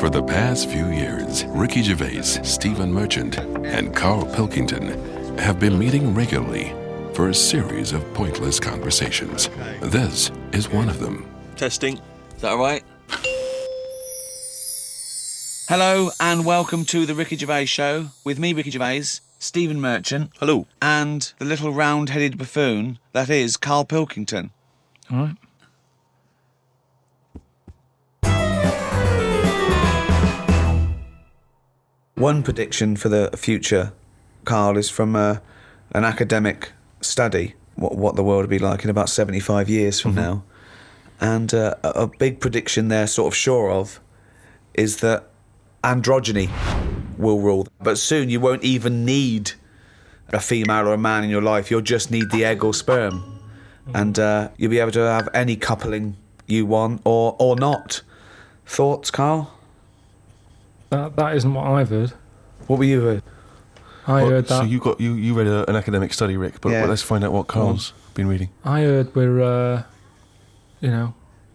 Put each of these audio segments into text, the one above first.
For the past few years, Ricky Gervais, Stephen Merchant, and Karl Pilkington have been meeting regularly for a series of pointless conversations. This is one of them. Testing. Is that all right? Hello and welcome to the Ricky Gervais Show with me, Ricky Gervais, Stephen Merchant. Hello. And the little round-headed buffoon that is Karl Pilkington. All right. One prediction for the future, Karl, is from an academic study, what the world will be like in about 75 years from now. And a big prediction they're sort of sure of is that androgyny will rule. But soon you won't even need a female or a man in your life. You'll just need the egg or sperm. And you'll be able to have any coupling you want or not. Thoughts, Karl? That isn't what I've heard. What were you heard? I heard that. So you read an academic study, Rick, but Yeah. let's find out what Karl's been reading. I heard we're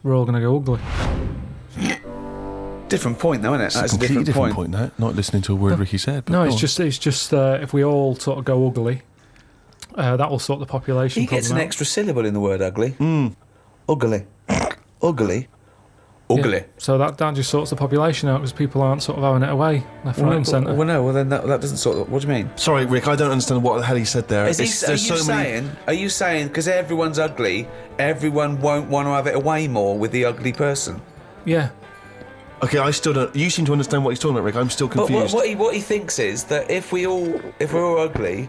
all going to go ugly. Different point, though, isn't it? It's That's a completely different point, that. Not listening to a word Ricky said. But No, go it's on. just if we all sort of go ugly, that will sort the population He problem gets an out. extra syllable in the word ugly. Ugly. Ugly. Yeah. Ugly. So that just sorts the population out because people aren't sort of having it away left, right and centre. Well, no, then that doesn't sort of... What do you mean? Sorry, Rick, I don't understand what the hell he said there. Are you saying because everyone's ugly, everyone won't want to have it away more with the ugly person? Yeah. Okay, I still don't... You seem to understand what he's talking about, Rick. I'm still confused. But what he thinks is that if we're all ugly,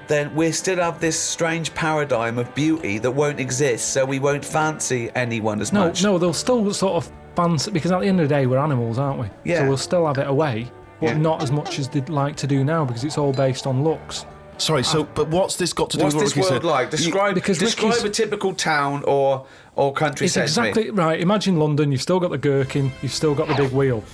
then we still have this strange paradigm of beauty that won't exist, so we won't fancy anyone as much. No, they'll still sort of fancy, because at the end of the day, we're animals, aren't we? Yeah. So we'll still have it away, but Yeah. not as much as they'd like to do now because it's all based on looks. Sorry, but what's this got to do What's with what this Ricky world said? like? Describe a typical town or country It's set to me. exactly right. Imagine London, you've still got the gherkin, you've still got the big wheel.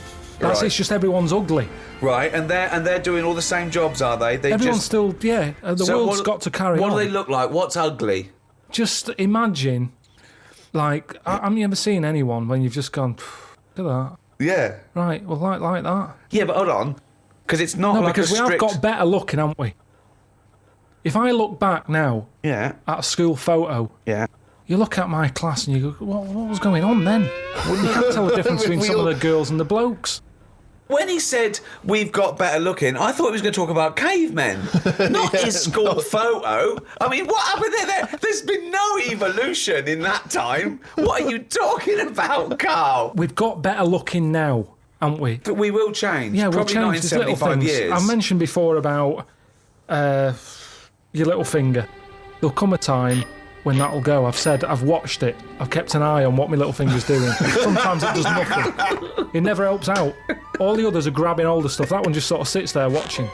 Right. It's just everyone's ugly. Right, and they're doing all the same jobs, are they? Everyone's still, the So world's got to carry on. What do they look like? What's ugly? Just imagine, like, have you ever seen anyone when you've just gone, look at that? Yeah. Right, well, like that. Yeah, but hold on. Because it's not No, like because a we strict... have got better looking, haven't we? If I look back now Yeah, at a school photo, yeah. you look at my class and you go, what was going on then? You can't tell the difference between some of the girls and the blokes. When he said we've got better looking, I thought he was going to talk about cavemen, not his school photo. I mean, what happened there? There's been no evolution in that time. What are you talking about, Karl? We've got better looking now, haven't we? But we will change. Yeah, we'll Probably not in change. There's little 75 things. years. I mentioned before about your little finger. There'll come a time when that'll go. I've watched it. I've kept an eye on what my little finger's doing. Sometimes it does nothing. It never helps out. All the others are grabbing all the stuff. That one just sort of sits there watching.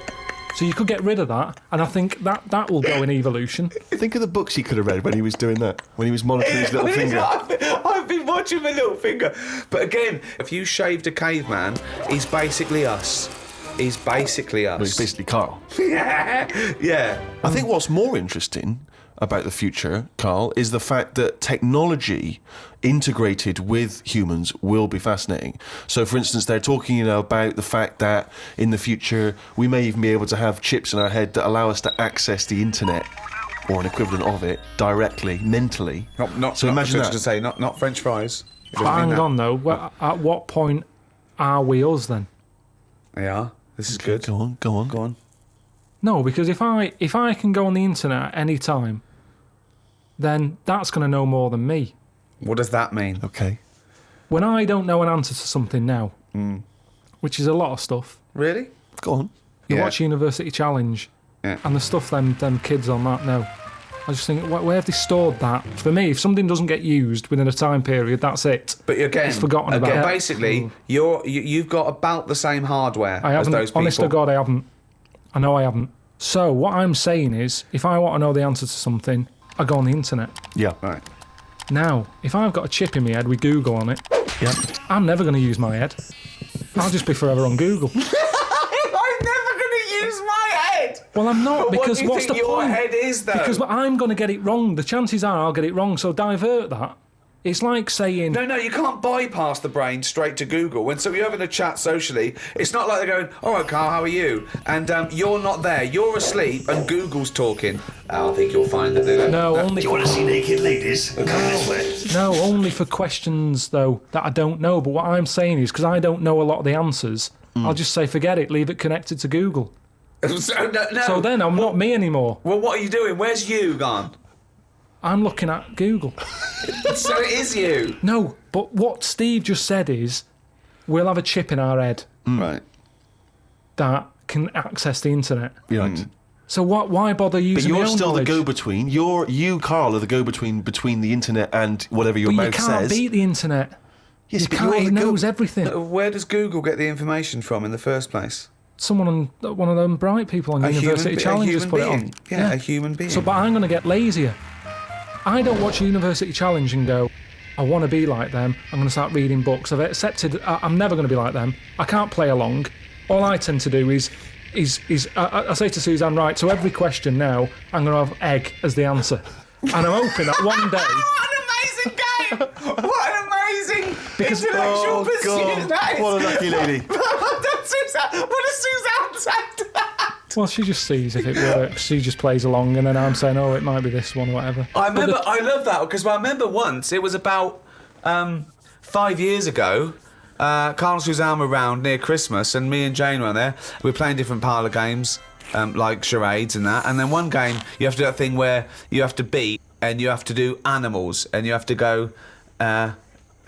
So you could get rid of that, and I think that will go in evolution. Think of the books he could have read when he was doing that, when he was monitoring his little finger. I've been watching my little finger. But again, if you shaved a caveman, he's basically us. He's basically us. Well, he's basically Karl. Yeah. I think what's more interesting about the future, Karl, is the fact that technology integrated with humans will be fascinating. So, for instance, they're talking about the fact that in the future we may even be able to have chips in our head that allow us to access the internet or an equivalent of it directly, mentally. So imagine that. To say, not French fries. But hang on though, at what point are we us then? Yeah, this is good. Go on. No, because if I can go on the internet at any time, then that's going to know more than me. What does that mean? Okay. When I don't know an answer to something now, which is a lot of stuff. Really? Go on. You Yeah. watch University Challenge, Yeah. and the stuff them kids on that know. I just think, where have they stored that? For me, if something doesn't get used within a time period, that's it. But again, It's forgotten about it. Basically, you've got about the same hardware I as haven't. those people. Honest to God, I haven't. I know I haven't. So what I'm saying is, if I want to know the answer to something, I go on the internet. Yeah. Right. Now, if I've got a chip in my head with Google on it, Yeah. I'm never going to use my head. I'll just be forever on Google. I'm never going to use my head. Well, I'm not, But because what do you what's think the your point? head is, though? Because I'm going to get it wrong. The chances are I'll get it wrong, so divert that. It's like saying... No, you can't bypass the brain straight to Google. When you're having a chat socially, it's not like they're going, all right, Karl, how are you? And you're not there. You're asleep and Google's talking. I think you'll find that they're... No, only... Do you want to see naked ladies? Come this way. No, only for questions, though, that I don't know. But what I'm saying is, because I don't know a lot of the answers, I'll just say, forget it, leave it connected to Google. So then I'm not me anymore. Well, what are you doing? Where's you gone? I'm looking at Google. So it is you. No, but what Steve just said is, we'll have a chip in our head Right. that can access the internet. Right. So why bother But using my you're own still knowledge? the go-between. You, Karl, are the go-between between the internet and whatever your But you mouth can't says. beat the internet. Yes, You but can't, you're it the knows everything. Where does Google get the information from in the first place? Someone on one of them bright people on University Challenge has put it on. Yeah, a human being. So, but I'm going to get lazier. I don't watch University Challenge and go, I want to be like them. I'm going to start reading books. I've accepted I'm never going to be like them. I can't play along. All I tend to do is I say to Suzanne, right, so every question now, I'm going to have egg as the answer. And I'm hoping that one day... What an amazing game! What an amazing intellectual Oh, pursuit God. that is! What a lucky lady. What does Suzanne say to that? Well, she just sees if it works. She just plays along, and then I'm saying, oh, it might be this one or whatever. I love that, because I remember once, it was about 5 years ago, Karl and Suzanne were round near Christmas, and me and Jane were there. We were playing different parlour games, like charades and that. And then one game, you have to do that thing where you have to beat, and you have to do animals, and you have to go...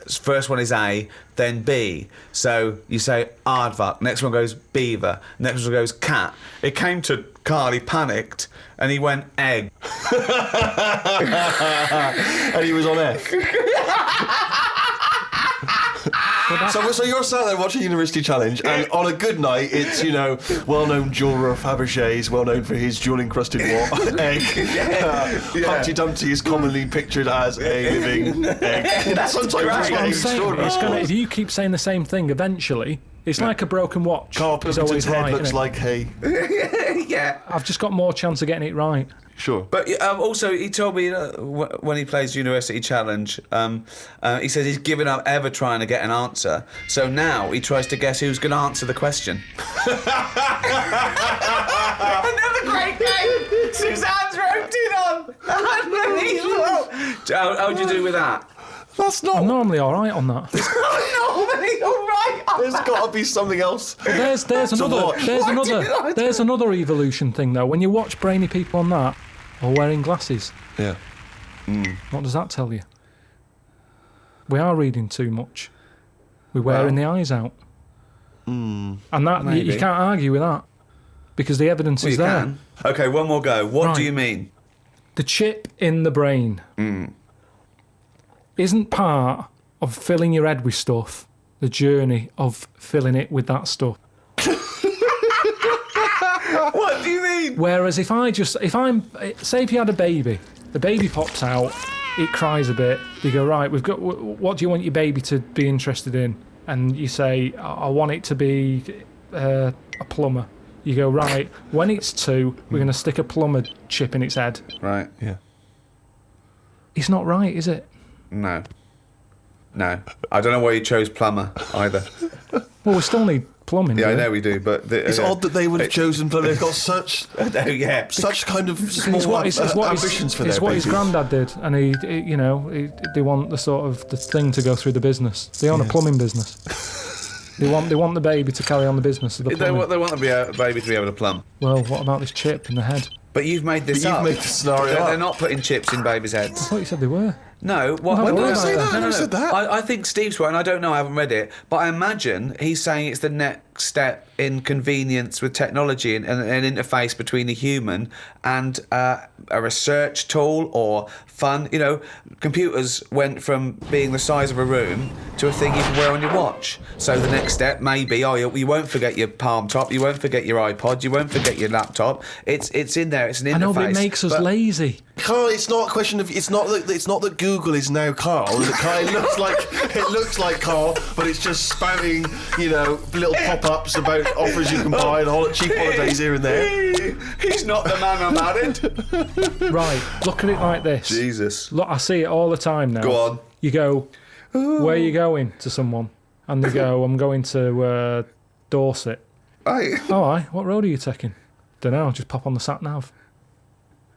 first one is A, then B. So you say aardvark, next one goes beaver, next one goes cat. It came to Karl, he panicked, and he went egg. And he was on air. So you're sat there watching University Challenge, and on a good night, it's, well-known jeweller Fabergé's, well known for his jewel-encrusted egg. Humpty Dumpty is commonly pictured as a living egg. Sometimes it's getting I'm saying, extraordinary. if you keep saying the same thing, eventually, it's like a broken watch. Karl It's always Pilkington's head right, looks innit? like hay. Yeah. I've just got more chance of getting it right. Sure. But also, he told me when he plays University Challenge, he says he's given up ever trying to get an answer. So now he tries to guess who's going to answer the question. Another great game. Suzanne's roped in on. How'd you do with that? That's not... I'm normally all right on that. Normally, all right. There's got to be something else. There's watch. another evolution thing though. When you watch brainy people on that, or wearing glasses, Yeah. what does that tell you? We are reading too much. We're wearing the eyes out, and that you Maybe. can't argue with that because the evidence is You there. can. Okay, one more go. What do Right. you mean? The chip in the brain isn't part of filling your head with stuff. The journey of filling it with that stuff. What do you mean? Whereas if you had a baby, the baby pops out, it cries a bit. You go, right, what do you want your baby to be interested in? And you say, I want it to be a plumber. You go, right, when it's 2, we're going to stick a plumber chip in its head. Right. Yeah. It's not right, is it? No. I don't know why you chose plumber either. Well, we still need plumbing. Yeah, I do we? know we do, but... It's odd that they would have chosen, but they've got such yeah. such kind of It's small what his ambitions for their what his babies. granddad did, and they want the sort of the thing to go through the business. They own a plumbing business. They want the baby to carry on the business of the They plumbing. want the baby to be able to plumb. Well, what about this chip in the head? But you've made this But you've up. made the scenario They're up. not putting chips in babies' heads. I thought you said they were. No, what? No, when did I I say that? I never said that. I think Steve's right, and I don't know. I haven't read it, but I imagine he's saying it's the next step in convenience with technology and an interface between a human and a research tool or fun. Computers went from being the size of a room to a thing you can wear on your watch. So the next step may be, you won't forget your palm top, you won't forget your iPod, you won't forget your laptop. It's in there. It's an interface. I know, but it makes us lazy. Karl, it's not a question of. It's not that Google is now Karl, and it looks like Karl, but it's just spouting, little pop-ups about offers you can buy and cheap holidays here and there. He's not the man I'm married. Right, look at it like this. Jesus. Look, I see it all the time now. Go on. You go, where are you going to someone? And they go, I'm going to Dorset. Right. All right, what road are you taking? Don't know, just pop on the sat-nav.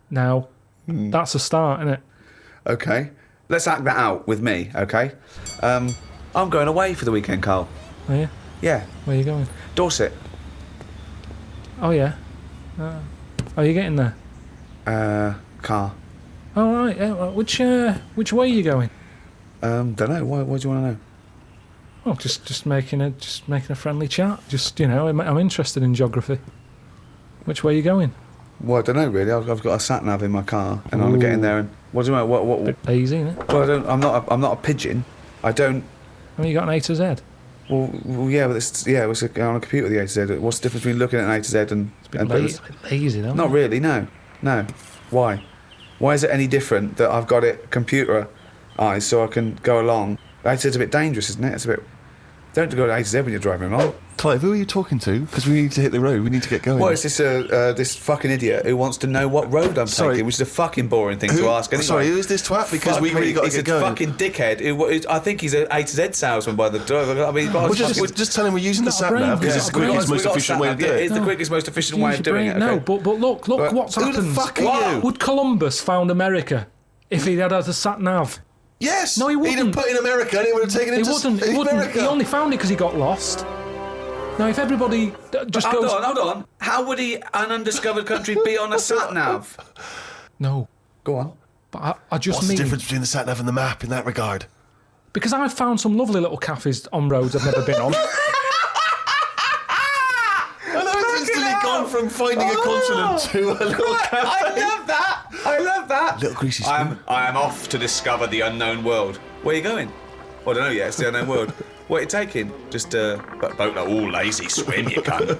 Now, that's a start, isn't it? Okay. Let's act that out with me, okay? I'm going away for the weekend, Karl. Are you? Yeah. Where are you going? Dorset. Oh, yeah. Are you getting there? Car. All right, yeah, well, which way are you going? Don't know. Why do you want to know? Oh, just making a friendly chat. Just, I'm interested in geography. Which way are you going? Well, I don't know really. I've got a sat nav in my car, and I'll get in there. And what do you mean? What? Bit easy, isn't it? Well, I'm not a pigeon. I don't. I mean, you got an A to Z. Well, yeah, but it's on a computer the A to Z. What's the difference between looking at an A to Z and? It's a bit lazy, though. Not really. No. Why? Why is it any different that I've got it computerized so I can go along? A to Z's a bit dangerous, isn't it? It's a bit. Don't go to A to Z when you're driving along. Clive, who are you talking to? Because we need to hit the road. We need to get going. Well, it's this fucking idiot who wants to know what road I'm taking, which is a fucking boring thing to ask. Anyway. Sorry, who is this twat? Because we really got to get going. He's a fucking dickhead. I think he's an A to Z salesman by the driver. I mean, we'll just tell him we're using the sat nav because it's the quickest, most efficient way of doing it. It's the quickest, most efficient way of doing it. No, but look what's happened. Who the fuck are you? Would Columbus found America if he had a sat nav? Yes. No, he wouldn't. He'd have put in America and he would have taken it to He wouldn't. America. He only found it because he got lost. Now, if everybody just goes... Hold on. How would an undiscovered country be on a sat-nav? No. Go on. But I just What's mean... the difference between the sat-nav and the map in that regard? Because I've found some lovely little cafes on roads I've never been on. And I've instantly gone from finding a continent to a little cafe. I love that. Little greasy spoon. I am off to discover the unknown world. Where are you going? Well, I don't know yet. It's the unknown world. What are you taking? Just a boat. Oh, lazy swim, you cunt.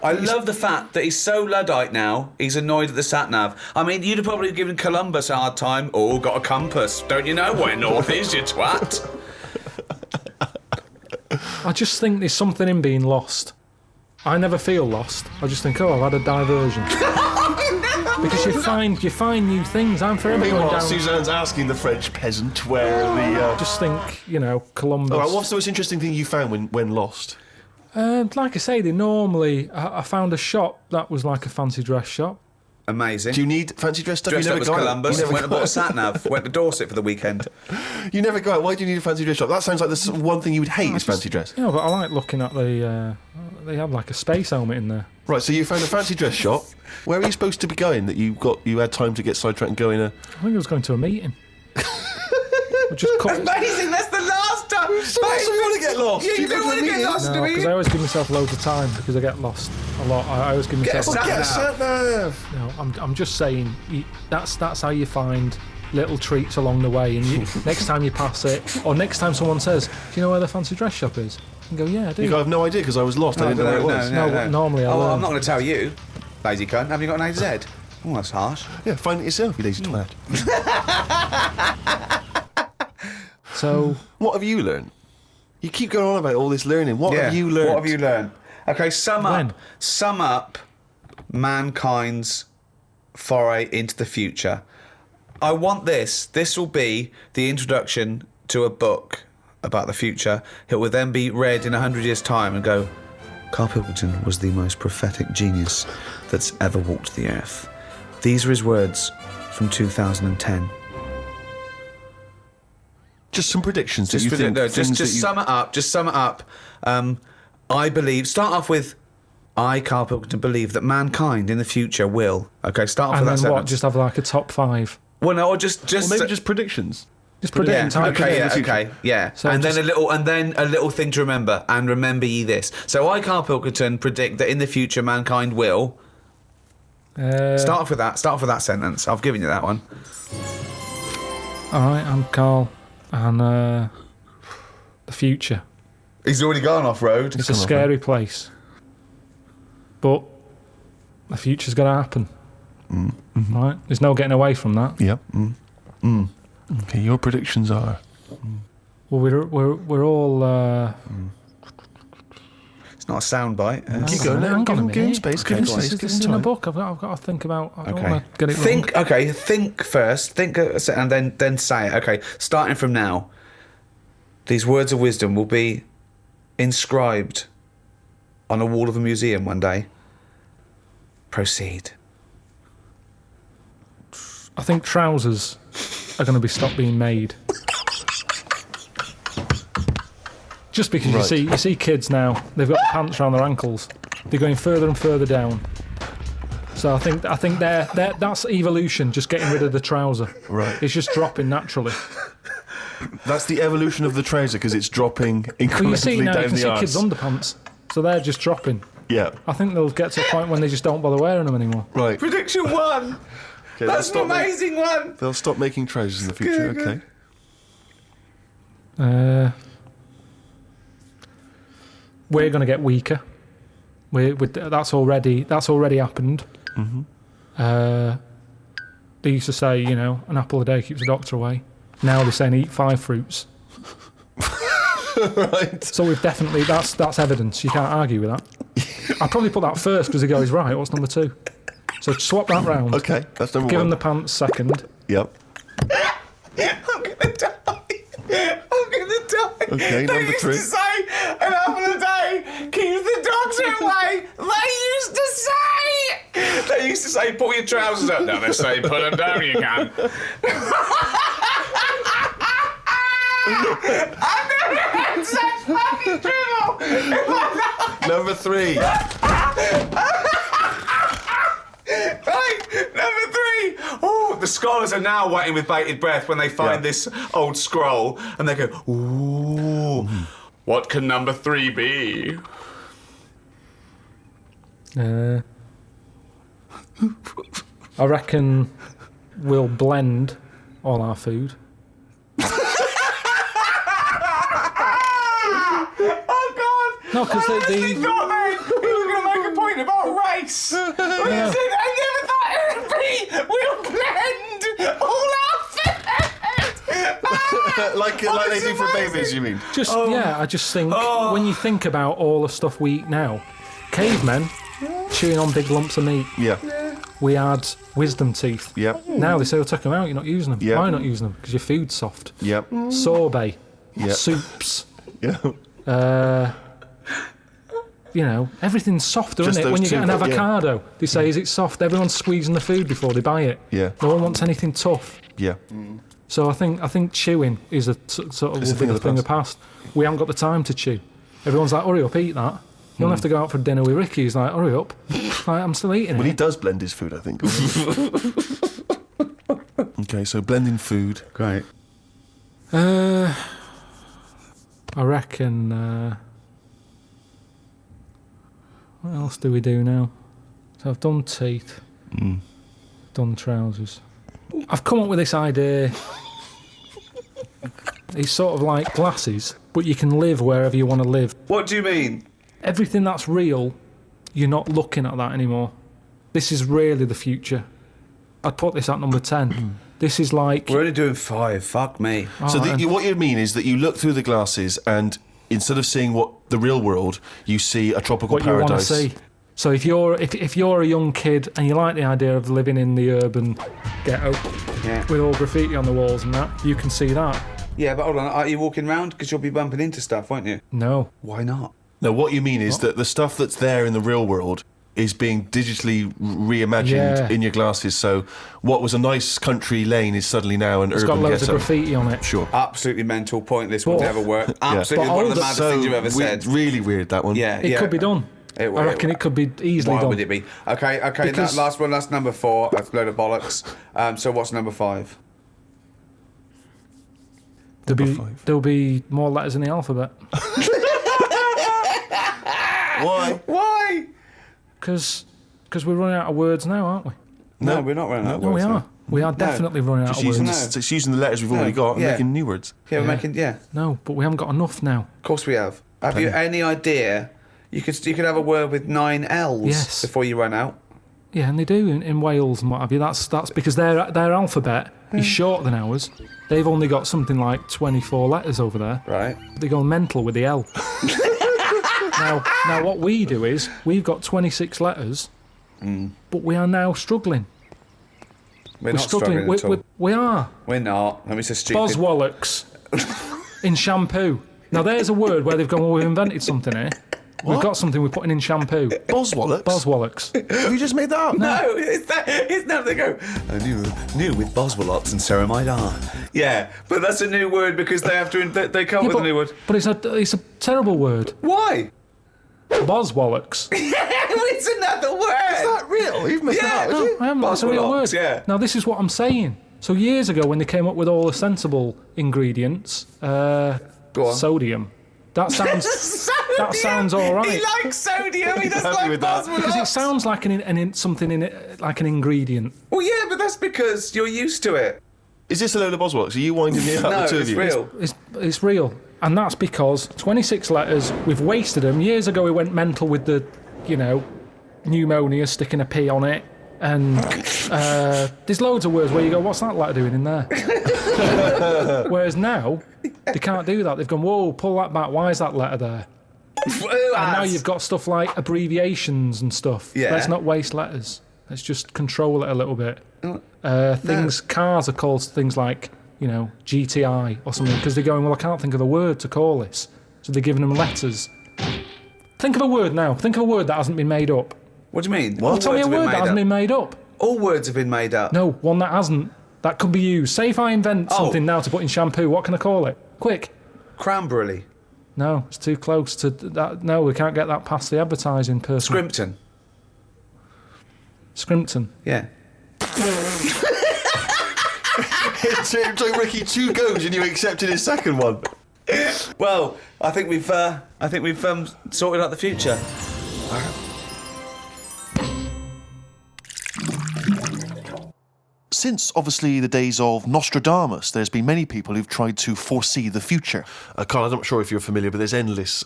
I love the fact that he's so Luddite now, he's annoyed at the sat-nav. I mean, you'd have probably given Columbus a hard time. Oh, got a compass. Don't you know where north is, you twat? I just think there's something in being lost. I never feel lost. I just think, I've had a diversion. Because you find new things. I'm forever going Meanwhile, down... Suzanne's asking the French peasant where the... Just think, Columbus... All right, what's the most interesting thing you found when lost? Like I say, I found a shop that was like a fancy dress shop. Amazing. Do you need fancy dress stuff? Dressed You up never as go Columbus, out. went and bought a sat-nav, went to Dorset for the weekend. You never go out. Why do you need a fancy dress shop? That sounds like the one thing you would hate is fancy dress. Yeah, but I like looking at they have like a space helmet in there. Right, so you found a fancy dress shop. Where are you supposed to be going that you had time to get sidetracked and go in a... I think I was going to a meeting. Amazing, that's the last time. So you want to get lost? Yeah, you don't want to get lost, do because you? I always give myself loads of time because I get lost a lot. I always give myself... Get a sat-nav. No, I'm just saying that's how you find little treats along the way, and next time you pass it, or next time someone says, do you know where the fancy dress shop is? You go, yeah, I do. You go, I have no idea because I was lost. I didn't know where it was. No, normally I learn. I'm not going to tell you, lazy cunt. Have you got an A to Z? Oh, that's harsh. Yeah, find it yourself, you lazy twat. So... What have you learned? You keep going on about all this learning. What have you learned? What have you learned? Okay, sum up mankind's foray into the future. I want this. This will be the introduction to a book about the future. It will then be read in 100 years' time and go, Karl Pilkington was the most prophetic genius that's ever walked the earth. These are his words from 2010. Just some predictions. Just sum it up. Just sum it up. I believe. Start off with. I, Karl Pilkington, believe that mankind in the future will. Okay, start off and with that then what? sentence. Just have like a top 5. Well, no, or just. Or maybe just predictions. Just predict. Yeah. So and then a little thing to remember. And remember ye this. So I, Karl Pilkington, predict that in the future mankind will. Start off with that. Start off with that sentence. I've given you that one. All right, I'm Karl, and the future. He's already gone off road. It's a scary place, but the future's going to happen. Right? There's no getting away from that. Yep. Okay, your predictions are. Well, we're all. It's not a soundbite. Keep going. Hang on a minute. Give him space. Give him space. This is in a book. I've got to think about. I don't want to get it Think. wrong. Okay. Think first. Think, and then say it. Okay. Starting from now, these words of wisdom will be inscribed on a wall of a museum one day. Proceed. I think trousers are going to be stopped being made. Just because you see kids now, they've got pants around their ankles. They're going further and further down. So I think that's evolution, just getting rid of the trouser. Right. It's just dropping naturally. That's the evolution of the trouser because it's dropping incrementally Well, you see now, down you can the see arse. kids' underpants, so they're just dropping. Yeah. I think they'll get to a point when they just don't bother wearing them anymore. Right. Prediction 1. Okay, That's an amazing one. They'll stop making trousers in the future. Good. Okay. We're going to get weaker. That's already happened. Mm-hmm. They used to say, an apple a day keeps the doctor away. Now they're saying eat 5 fruits. Right. So we've definitely that's evidence. You can't argue with that. I'd probably put that first because the guy is right. What's number 2? So swap that round. Okay, that's number Give 1. him the pants second. Yep. I'm gonna die. Okay, They number used 3. to say an apple a day keeps the doctor away. They used to say pull your trousers up. Now they say put them down. You can. I've never had such fucking dribble. Number 3. Right, number 3. Oh, the scholars are now waiting with bated breath when they find this old scroll and they go, ooh, what can number 3 be? I reckon we'll blend all our food. Oh, God. No, because He was going to make a point about race. What is it? I never thought it would be. We'll blend all our food. like they do for babies, you mean? I just think when you think about all the stuff we eat now, cavemen chewing on big lumps of meat. Yeah. We had wisdom teeth. Yep. Now they say, take them out, you're not using them. Yeah. Why not using them? Because your food's soft. Yep. Sorbet. Yep. Soups. Yeah. Everything's softer, Just isn't it? those When you two, get an yeah. avocado, they say, is it soft? Everyone's squeezing the food before they buy it. Yeah. No one wants anything tough. Yeah. So I think chewing is a sort of It's a thing of the thing of the past. We haven't got the time to chew. Everyone's like, hurry up, eat that. You don't have to go out for dinner with Ricky. He's like, hurry up. Like, I'm still eating Well, it. he does blend his food, I think. Okay, so blending food. Great. I reckon... what else do we do now? So I've done teeth. Done trousers. I've come up with this idea. It's sort of like glasses, but you can live wherever you want to live. What do you mean? Everything that's real, you're not looking at that anymore. This is really the future. I'd put this at number 10. This is like... We're only doing 5. Fuck me. So Alright. what you mean is that you look through the glasses and instead of seeing what the real world, you see a tropical what paradise. you want to see. So if you're a young kid and you like the idea of living in the urban ghetto with all graffiti on the walls and that, you can see that. Yeah, but hold on. Are you walking around? Because you'll be bumping into stuff, won't you? No. Why not? No, what you mean is that the stuff that's there in the real world is being digitally reimagined in your glasses. So what was a nice country lane is suddenly now an It's urban got loads ghetto. of graffiti on it. Sure. Absolutely mental, pointless, would But- never work. Absolutely But one of the older- maddest things you've ever said. Really weird, that one. Yeah, It could be done. I reckon it could be easily Why done. would it be? Okay, Because- that last one, that's number 4. That's a load of bollocks. So what's number 5? There'll be more letters in the alphabet. Why? Why? Because we're running out of words now, aren't we? No, we're not running out of No, we words, are. no. We are definitely running out Just of words. using, just using the letters we've already got and yeah. making new words. Yeah, we're making, No, but we haven't got enough now. Of course we have. Have you any idea? You could have a word with 9 L's Yes. before you run out. Yeah, and they do in Wales and what have you. That's because their alphabet is shorter than ours. They've only got something like 24 letters over there. Right. They go mental with the L. Now, what we do is we've got 26 letters, but we are now struggling. We're not struggling at all. We are. We're not. Let me say stupid. Boswallocks in shampoo. Now, there's a word where they've gone, well, we've invented something here. We've got something we're putting in shampoo. Boswallocks? Boswallocks. Have you just made that up? No, it's now they go, I knew with Boswallops and ceramide R. Yeah, but that's a new word because they have to, they come up with a new word. But it's a terrible word. Why? Boswallocks. It's another word. Is that real? You've made that up, have you? I haven't. It's a real word. Boswallocks, yeah. Now, this is what I'm saying. So years ago, when they came up with all the sensible ingredients, Go on. sodium. That sounds. Sodium. That sounds all right. He likes sodium. He doesn't happy like with that. Boswallops. Because it sounds like something in it, like an ingredient. Well, yeah, but that's because you're used to it. Is this a load of Boswallocks? Are you winding me up, No, the two it's of you? real. It's real, and that's because 26 letters. We've wasted them. Years ago, we went mental with the, pneumonia, sticking a P on it, and there's loads of words where you go, "What's that letter doing in there?" Whereas now, they can't do that. They've gone, "Whoa, pull that back. Why is that letter there?" And now you've got stuff like abbreviations and stuff. Yeah. Let's not waste letters. Let's just control it a little bit. Cars are called things like, GTI or something, because they're going, well, I can't think of a word to call this. So they're giving them letters. Think of a word now. Think of a word that hasn't been made up. What do you mean? Well, tell me a word that hasn't been made up. All words have been made up. No, one that hasn't. That could be used. Say if I invent something now to put in shampoo, what can I call it? Quick. Cranberry. No, it's too close to that. No, we can't get that past the advertising person. Scrimpton. Scrimpton. Yeah. It took Ricky 2 goes and you accepted his second one. Well, I think we've sorted out the future. Since, obviously, the days of Nostradamus, there's been many people who've tried to foresee the future. Karl, I'm not sure if you're familiar, but there's endless,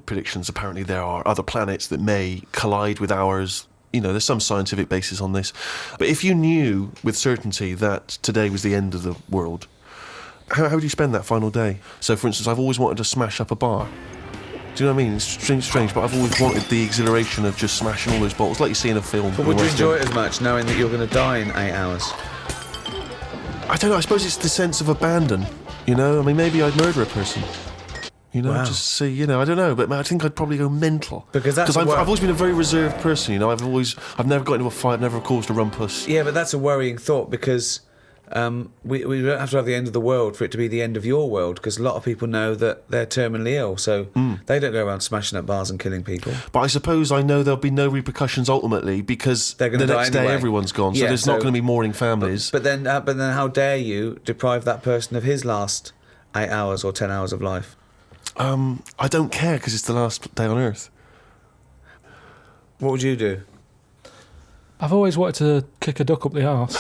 predictions. Apparently there are other planets that may collide with ours. There's some scientific basis on this. But if you knew with certainty that today was the end of the world, how would you spend that final day? So, for instance, I've always wanted to smash up a bar. Do you know what I mean? It's strange, but I've always wanted the exhilaration of just smashing all those bottles, like you see in a film. But would you enjoy it as much knowing that you're going to die in 8 hours? I don't know. I suppose it's the sense of abandon. I mean, maybe I'd murder a person. Wow. Just see. I don't know, but I think I'd probably go mental. Because I've always been a very reserved person. I've never got into a fight. I've never caused a rumpus. Yeah, but that's a worrying thought because we don't have to have the end of the world for it to be the end of your world, because a lot of people know that they're terminally ill, so they don't go around smashing up bars and killing people. But I suppose I know there'll be no repercussions ultimately, because They're the gonna die next day anyway. everyone's gone, so Yeah, there's not going to be mourning families. But then how dare you deprive that person of his last 8 hours or 10 hours of life? I don't care, because it's the last day on Earth. What would you do? I've always wanted to kick a duck up the arse.